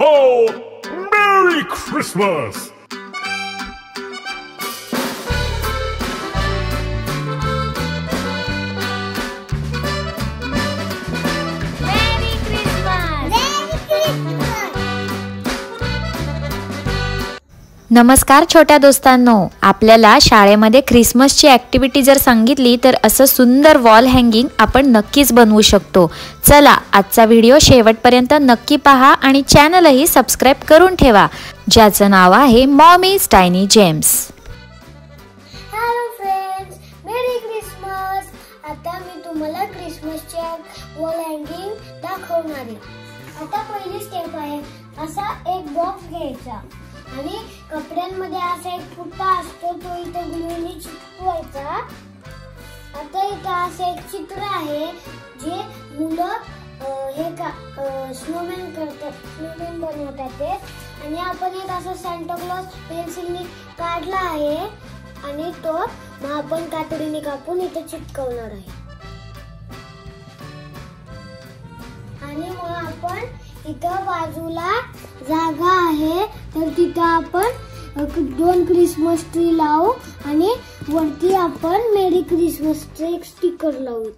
ho! Merry Christmas! नमस्कार छोट्या दोस्तांनो, आपल्याला शाळेमध्ये ख्रिसमसची ॲक्टिव्हिटी जर सांगितली तर असं सुंदर वॉल हँगिंग आपण नक्कीच बनवू शकतो। चला आजचा व्हिडिओ शेवटपर्यंत नक्की पहा आणि चॅनलही सबस्क्राइब करून ठेवा, ज्याचं नाव आहे mommies tiny James. Hello friends, मेरी क्रिसमस। आता मी तुम्हाला क्रिसमसच्या वॉल हँगिंग दाखवणार आहे। आता पहिली स्टेप आहे, असा एक बॉक्स घ्यायचा आणि कपड्यांमध्ये असा एक फुट्टा असतो, तो इथे ग्लूने चिटकवायचा। आता इथं असं एक चित्र आहे जे मुलं हे स्नोमॅन करतात, स्नोमॅन बनवतात ते। आणि आपण एक असं सांता क्लॉज पेन्सिलने काढला आहे आणि तो मग आपण कातडीने कापून इथे चिटकवणार आहे। आणि मग आपण इथं बाजूला जागा आहे, तर तिथं आपण 2 क्रिसमस ट्री लावू आणि वरती आपण मेरी क्रिसमसचं एक स्टिकर लावू।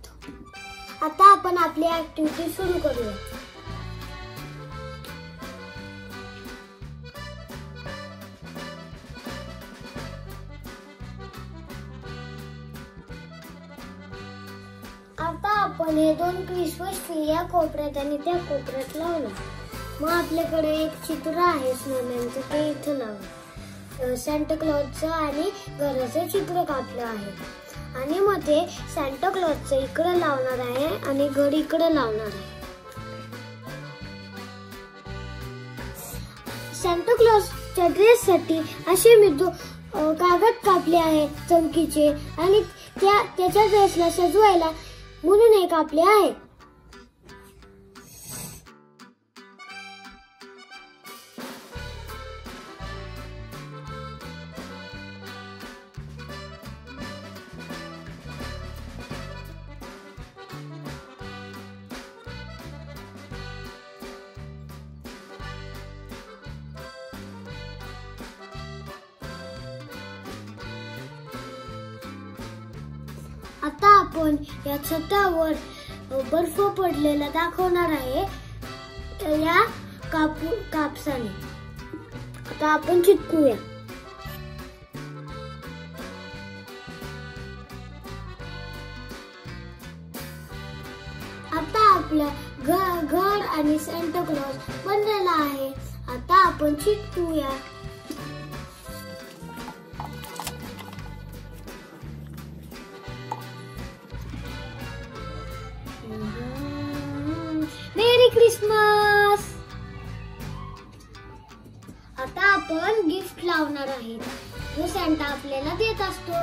आता आपण आपली ऍक्टिव्हिटी सुरू करूया। आता आपण हे 2 क्रिसमस ट्री या कोपऱ्यात आणि त्या कोपऱ्यात लावलं। मग आपल्याकडे एक चित्र आहे स्नोमॅनचं, ते इथं लावलं। सांता क्लॉजचं आणि घराचं चित्र कापलं आहे आणि मग ते सांता क्लॉजचं इकडे लावणार आहे आणि घर इकडे लावणार आहे। सांता क्लॉजच्या ड्रेससाठी असे मी कागद कापले आहे चमकीचे आणि त्याच्या ड्रेसला सजवायला म्हणून एक कापले आहे। आता आपण या छतावर बर्फ पडलेला दाखवणार आहे या कापसाने। आता आपण चिटकूया। आता आपलं घर आणि सांता क्लॉज बनलेला आहे। आता आपण चिटकूया। मेरी क्रिसमस। आता आपण गिफ्ट लावणार आहे, जो सांता आपल्याला देत असतो।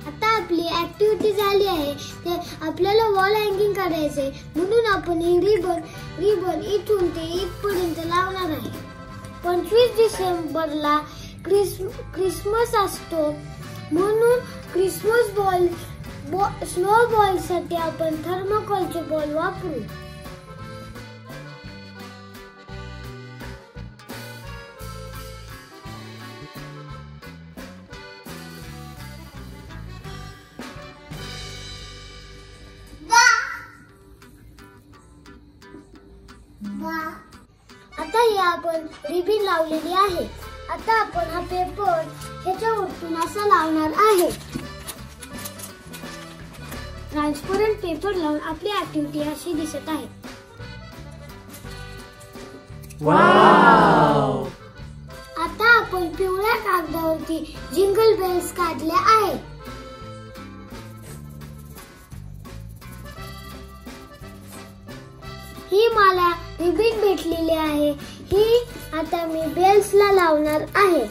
आता आपली ऍक्टिव्हिटी झाली आहे, ते आपल्याला वॉल हँगिंग करायचंय, म्हणून आपण ही रिबन इथून ते इथपर्यंत लावणार आहे। 25 डिसेंबरला क्रिसमस असतो, म्हणून क्रिसमस स्नो बॉल साठी आपण थर्मोकोलचे बॉल वापरू। आता ही आपण रिबीन लावलेली आहे। आता आपण हा पेपर ह्याच्यावरतून असा लावणार आहे। ट्रान्सपरंट पेपर लावून आपली ऍक्टिव्हिटी अशी दिसत आहे। वाव! आता आपण पिवळ्या कागदावरती जिंगल बेल्स काढले आहे। ही मला रिबीन भेटलेली आहे, ही आता मी बेल्सला लावणार आहे।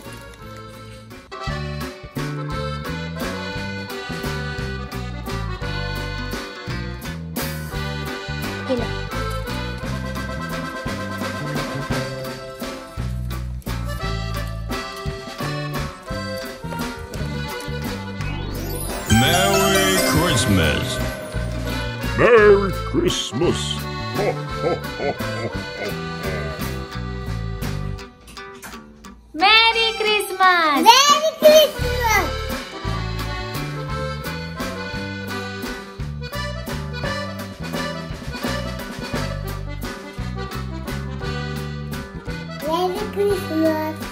Merry Christmas! Christmas. Merry Christmas. Ho, ho, ho, ho, ho. Mary Christmas. Mary Christmas. Mary Christmas.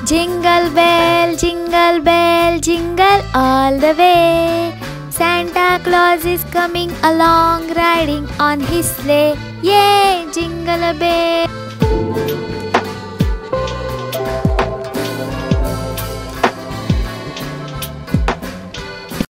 Jingle bell, jingle all the way. Santa Claus is coming along, riding on his sleigh. Yay, jingle bell.